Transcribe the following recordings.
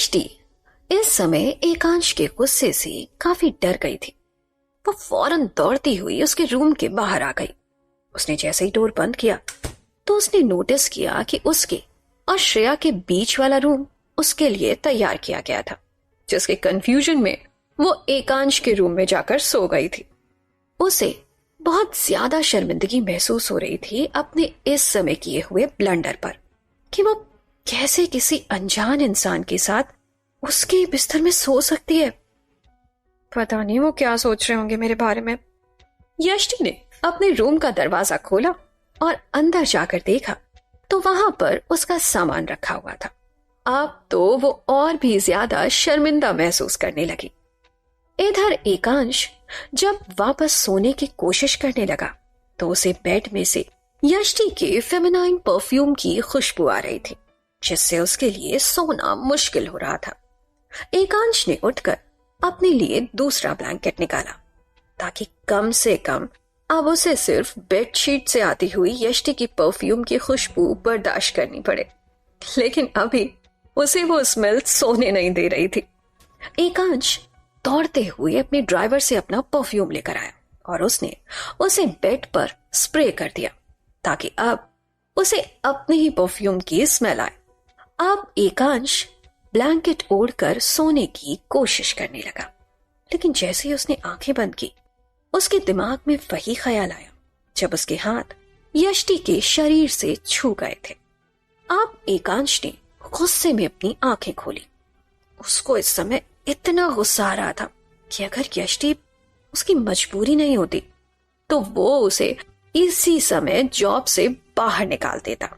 यष्टि इस समय एकांश के गुस्से से काफी डर गई थी। वो फौरन दौड़ती हुई उसके रूम के बाहर आ गई। उसने जैसे ही डोर बंद किया तो उसने नोटिस किया कि उसके और श्रेया के बीच वाला रूम उसके लिए तैयार किया गया था, जिसके कंफ्यूजन में वो एकांश के रूम में जाकर सो गई थी। उसे बहुत ज्यादा शर्मिंदगी महसूस हो रही थी अपने इस समय किए हुए ब्लंडर पर कि वो कैसे किसी अनजान इंसान के साथ उसके बिस्तर में सो सकती है। पता नहीं वो क्या सोच रहे होंगे मेरे बारे में। यष्टि ने अपने रूम का दरवाजा खोला और अंदर जाकर देखा तो वहां पर उसका सामान रखा हुआ था। अब तो वो और भी ज्यादा शर्मिंदा महसूस करने लगी। इधर एकांश जब वापस सोने की कोशिश करने लगा तो उसे बेड में से यष्टि के फेमिनाइन परफ्यूम की खुशबू आ रही थी, जिससे उसके लिए सोना मुश्किल हो रहा था। एकांश ने उठकर अपने लिए दूसरा ब्लैंकेट निकाला ताकि कम से कम अब उसे सिर्फ बेडशीट से आती हुई यष्टि की परफ्यूम की खुशबू बर्दाश्त करनी पड़े, लेकिन अभी उसे वो स्मेल सोने नहीं दे रही थी। एकांश दौड़ते हुए अपने ड्राइवर से अपना परफ्यूम लेकर आया और उसने उसे बेड पर स्प्रे कर दिया ताकि अब उसे अपने ही परफ्यूम की स्मेल आए। अब एकांश ब्लैंकेट ओढ़कर सोने की कोशिश करने लगा, लेकिन जैसे ही उसने आंखें बंद की उसके दिमाग में वही ख्याल आया जब उसके हाथ यष्टि के शरीर से छू गए थे। अब एकांश ने गुस्से में अपनी आंखें खोली। उसको इस समय इतना गुस्सा आ रहा था कि अगर यष्टि उसकी मजबूरी नहीं होती तो वो उसे इसी समय जॉब से बाहर निकाल देता।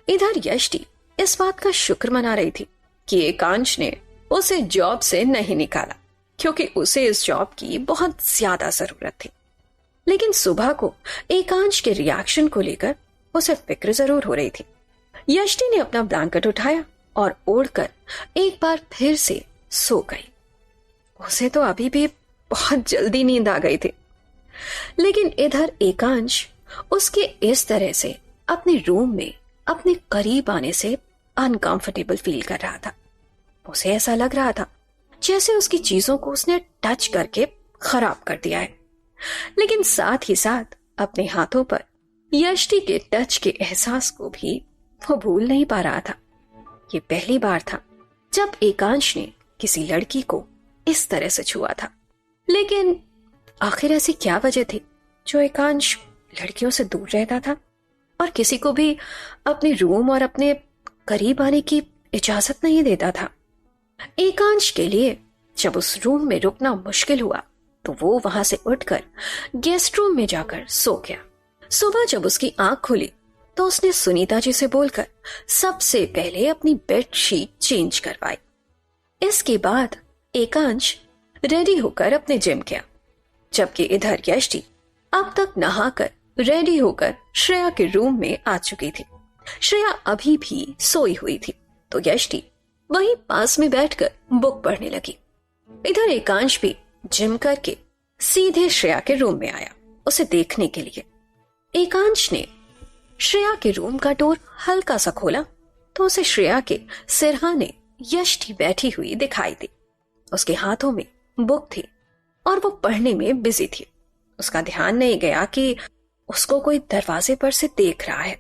इधर यष्टि इस बात का शुक्र मना रही थी कि एकांश ने उसे जॉब से नहीं निकाला, क्योंकि उसे इस जॉब की बहुत ज्यादा जरूरत थी। लेकिन सुबह को एकांश के रिएक्शन को लेकर उसे फिक्र जरूर हो रही थी। यष्टि ने अपना ब्लैंकेट उठाया और ओढ़कर एक बार फिर से सो गई। उसे तो अभी भी बहुत जल्दी नींद आ गई थी, लेकिन इधर एकांश उसके इस तरह से अपने रूम में अपने करीब आने से अनकंफर्टेबल फील कर रहा था। उसे ऐसा लग रहा था जैसे उसकी चीजों को उसने टच करके खराब कर दिया है, लेकिन साथ ही साथ अपने हाथों पर यष्टि के टच के एहसास को भी वो भूल नहीं पा रहा था। ये पहली बार था जब एकांश ने किसी लड़की को इस तरह से छुआ था, लेकिन आखिर ऐसी क्या वजह थी जो एकांश लड़कियों से दूर रहता था और किसी को भी अपने रूम और अपने करीब आने की इजाजत नहीं देता था। एकांश के लिए जब उस रूम में रुकना मुश्किल हुआ तो वो वहां से उठकर गेस्ट रूम में जाकर सो गया। सुबह जब उसकी आंख खुली तो उसने सुनीता जी से बोलकर सबसे पहले अपनी बेडशीट चेंज करवाई। इसके बाद एकांश रेडी होकर अपने जिम गया, जबकि इधर यष्टि अब तक नहाकर रेडी होकर श्रेया के रूम में आ चुकी थी। श्रेया अभी भी सोई हुई थी तो यष्टि वहीं पास में बैठकर बुक पढ़ने लगी। इधर एकांश भी जिम करके सीधे श्रेया के रूम में आया उसे देखने के लिए। एकांश ने श्रेया के रूम का डोर हल्का सा खोला तो उसे श्रेया के सिरहाने यष्टि बैठी हुई दिखाई दी। उसके हाथों में बुक थी और वो पढ़ने में बिजी थी। उसका ध्यान नहीं गया कि उसको कोई दरवाजे पर से देख रहा है।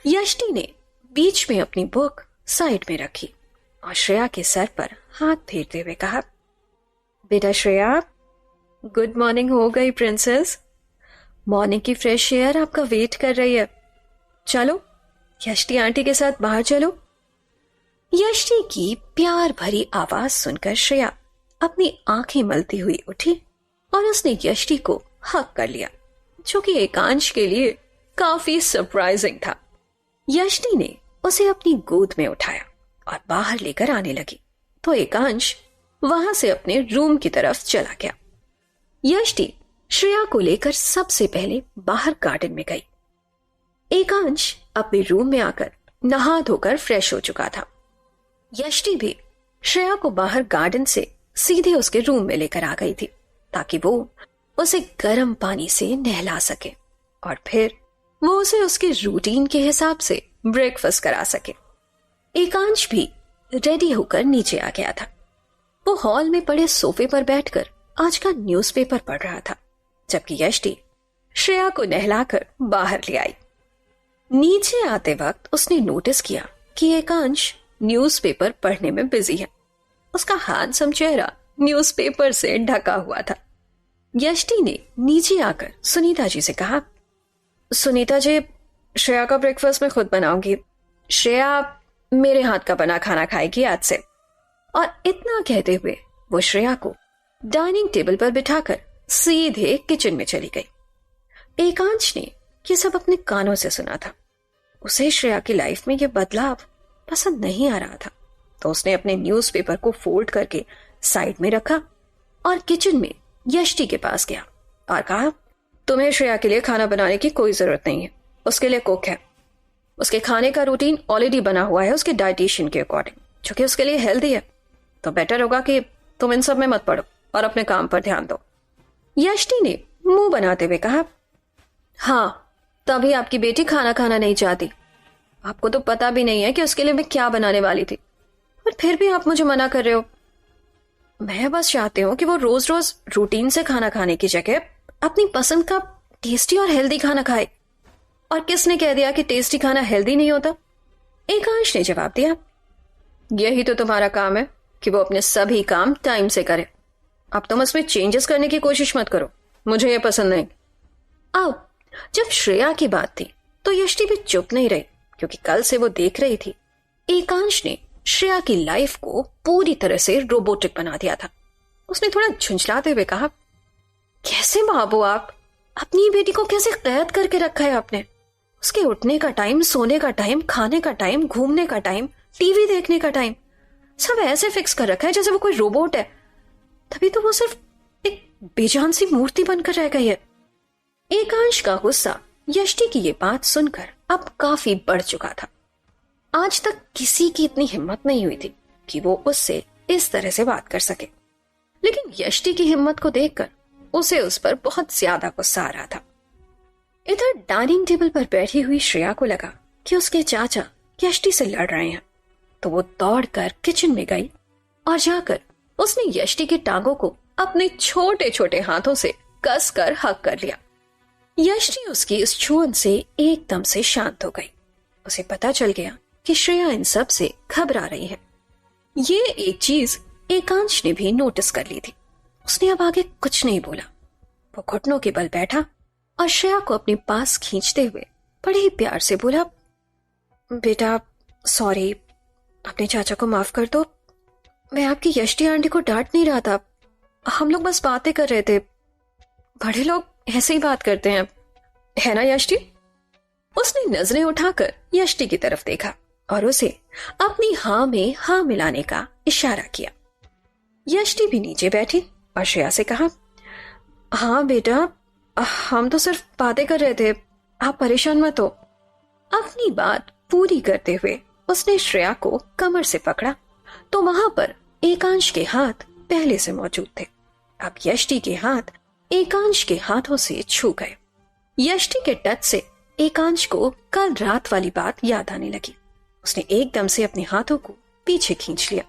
यष्टि ने बीच में अपनी बुक साइड में रखी और श्रेया के सर पर हाथ फेरते हुए कहा, बेटा श्रेया, गुड मॉर्निंग हो गई प्रिंसेस। मॉर्निंग की फ्रेश एयर आपका वेट कर रही है। चलो यष्टि आंटी के साथ बाहर चलो। यष्टि की प्यार भरी आवाज सुनकर श्रेया अपनी आंखें मलती हुई उठी और उसने यष्टि को हक कर लिया, जो कि एकांश के लिए काफी सरप्राइजिंग था। यष्टि ने उसे अपनी गोद में उठाया और बाहर लेकर आने लगी तो एकांश वहां से अपने रूम की तरफ चला गया। यष्टि श्रेया को लेकर सबसे पहले बाहर गार्डन में गई। एकांश अपने रूम में आकर नहा धोकर फ्रेश हो चुका था। यष्टि भी श्रेया को बाहर गार्डन से सीधे उसके रूम में लेकर आ गई थी ताकि वो उसे गर्म पानी से नहला सके और फिर वो उसे उसके रूटीन के हिसाब से ब्रेकफास्ट करा सके। एकांश भी रेडी होकर नीचे आ गया था। वो हॉल में पड़े सोफे पर बैठकर आज का न्यूज़पेपर पढ़ रहा था, जबकि यष्टि श्रेया को नहलाकर बाहर ले आई। नीचे आते वक्त उसने नोटिस किया कि एकांश न्यूज़पेपर पढ़ने में बिजी है। उसका हैंडसम चेहरा न्यूज़पेपर से ढका हुआ था। यष्टि ने नीचे आकर सुनीता जी से कहा, सुनीता जी, श्रेया का ब्रेकफास्ट मैं खुद बनाऊंगी। श्रेया मेरे हाथ का बना खाना खाएगी आज से। और इतना कहते हुए वो श्रेया को डाइनिंग टेबल पर बिठाकर सीधे किचन में चली गई। एकांश ने ये सब अपने कानों से सुना था। उसे श्रेया की लाइफ में यह बदलाव पसंद नहीं आ रहा था, तो उसने अपने न्यूज़पेपर को फोल्ड करके साइड में रखा और किचन में यष्टि के पास गया और कहा, तुम्हें श्रेया के लिए खाना बनाने की कोई जरूरत नहीं है। उसके लिए कुक है। उसके खाने का रूटीन ऑलरेडी बना हुआ है उसके डाइटिशियन के अकॉर्डिंग, जो कि उसके लिए हेल्दी है। तो बेटर होगा कि तुम इन सब में मत पड़ो और अपने काम पर ध्यान दो। यष्टि ने मुंह बनाते हुए कहा, हाँ, तभी आपकी बेटी खाना खाना नहीं चाहती। आपको तो पता भी नहीं है कि उसके लिए मैं क्या बनाने वाली थी, और फिर भी आप मुझे मना कर रहे हो। मैं बस चाहती हूँ कि वो रोज रोज रूटीन से खाना खाने की जगह अपनी पसंद का टेस्टी और हेल्दी खाना खाए। और किसने कह दिया कि टेस्टी खाना हेल्दी नहीं होता? एकांश ने जवाब दिया, यही तो तुम्हारा काम है कि वो अपने सभी काम टाइम से करे। अब तुम इसमें चेंजेस करने की कोशिश मत करो, मुझे ये पसंद नहीं। अब जब श्रेया की बात थी तो यष्टि भी चुप नहीं रही, क्योंकि कल से वो देख रही थी एकांश ने श्रेया की लाइफ को पूरी तरह से रोबोटिक बना दिया था। उसने थोड़ा झुंझलाते हुए कहा, कैसे बाबू, आप अपनी बेटी को कैसे कैद करके रखा है आपने? उसके उठने का टाइम, सोने का टाइम, खाने का टाइम, घूमने का टाइम, टीवी देखने का टाइम, सब ऐसे फिक्स कर रखा है जैसे वो कोई रोबोट है। तभी तो वो सिर्फ एक बेजान सी मूर्ति बनकर रह गई है। एकांश का गुस्सा यष्टि की ये बात सुनकर अब काफी बढ़ चुका था। आज तक किसी की इतनी हिम्मत नहीं हुई थी कि वो उससे इस तरह से बात कर सके, लेकिन यष्टि की हिम्मत को देखकर उसे उस पर बहुत ज्यादा गुस्सा आ रहा था। इधर डाइनिंग टेबल पर बैठी हुई श्रेया को लगा कि उसके चाचा यष्टि से लड़ रहे हैं, तो वो दौड़कर किचन में गई और जाकर उसने यष्टि की टांगों को अपने छोटे छोटे हाथों से कसकर हक कर लिया। यष्टि उसकी इस छुअन से एकदम से शांत हो गई। उसे पता चल गया कि श्रेया इन सब से घबरा रही है। ये एक चीज एकांश ने भी नोटिस कर ली थी। उसने अब आगे कुछ नहीं बोला। वो घुटनों के बल बैठा और श्रेया को अपने पास खींचते हुए बड़े ही प्यार से बोला, बेटा सॉरी, अपने चाचा को माफ कर दो। मैं आपकी यष्टि आंटी को डांट नहीं रहा था, हम लोग बस बातें कर रहे थे। बड़े लोग ऐसे ही बात करते हैं, है ना यष्टि? उसने नजरें उठाकर यष्टि की तरफ देखा और उसे अपनी हाँ में हाँ मिलाने का इशारा किया। यष्टि भी नीचे बैठी और श्रेया से कहा, हाँ बेटा, हम तो सिर्फ बातें कर रहे थे, आप परेशान मत हो। अपनी बात पूरी करते हुए उसने श्रेया को कमर से पकड़ा तो वहां पर एकांश के हाथ पहले से मौजूद थे। अब यष्टि के हाथ एकांश के हाथों से छू गए। यष्टि के टच से एकांश को कल रात वाली बात याद आने लगी। उसने एकदम से अपने हाथों को पीछे खींच लिया।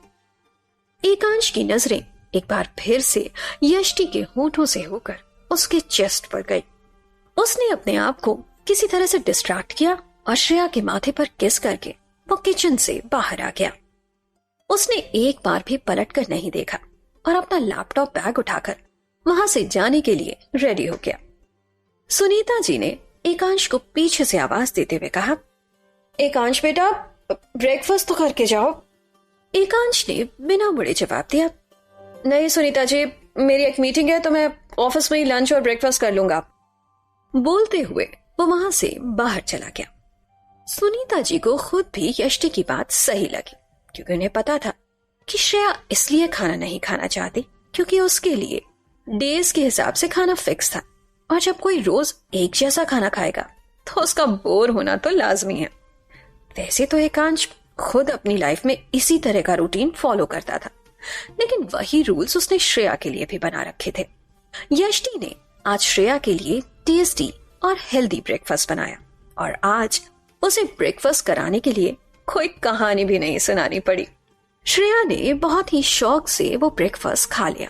एकांश की नजरें एक बार फिर से यष्टि के होठों से होकर उसके चेस्ट पर गई। उसने अपने आप को किसी तरह से डिस्ट्रैक्ट किया और श्रेया के माथे पर किस करके वो किचन से बाहर आ गया। उसने एक बार भी पलटकर नहीं देखा और अपना लैपटॉप बैग उठाकर वहां से जाने के लिए रेडी हो गया। सुनीता जी ने एकांश को पीछे से आवाज देते हुए कहा, एकांश बेटा, ब्रेकफास्ट तो करके जाओ। एकांश ने बिना मुड़े जवाब दिया, नहीं सुनीता जी, मेरी एक मीटिंग है तो मैं ऑफिस में ही लंच और ब्रेकफास्ट कर लूंगा। बोलते हुए वो वहां से बाहर चला गया। सुनीता जी को खुद भी यष्टि की बात सही लगी, क्योंकि उन्हें पता था कि श्रेया इसलिए खाना नहीं खाना चाहती क्योंकि उसके लिए डेज के हिसाब से खाना फिक्स था, और जब कोई रोज एक जैसा खाना खाएगा तो उसका बोर होना तो लाजमी है। वैसे तो एकांश खुद अपनी लाइफ में इसी तरह का रूटीन फॉलो करता था, लेकिन वही रूल्स उसने श्रेया के लिए भी बना रखे थे। यष्टि ने आज श्रेया के लिए टेस्टी और हेल्दी ब्रेकफास्ट बनाया, और आज उसे ब्रेकफास्ट कराने के लिए कोई कहानी भी नहीं सुनानी पड़ी। श्रेया ने बहुत ही शौक से वो ब्रेकफास्ट खा लिया।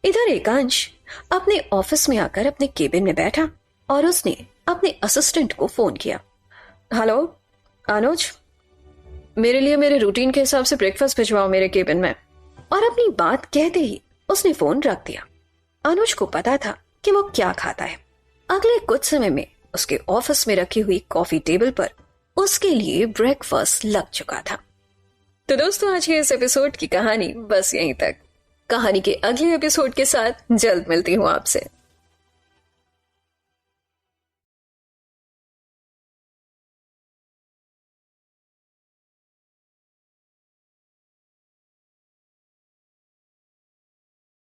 इधर एकांश अपने ऑफिस में आकर अपने केबिन में बैठा और उसने अपने असिस्टेंट को फोन किया। हेलो अनुज, मेरे लिए मेरे रूटीन के हिसाब से ब्रेकफास्ट भिजवाओ मेरे केबिन में। और अपनी बात कहते ही उसने फोन रख दिया। अनुज को पता था कि वो क्या खाता है। अगले कुछ समय में उसके ऑफिस में रखी हुई कॉफी टेबल पर उसके लिए ब्रेकफास्ट लग चुका था। तो दोस्तों, आज के इस एपिसोड की कहानी बस यहीं तक। कहानी के अगले एपिसोड के साथ जल्द मिलती हूँ आपसे।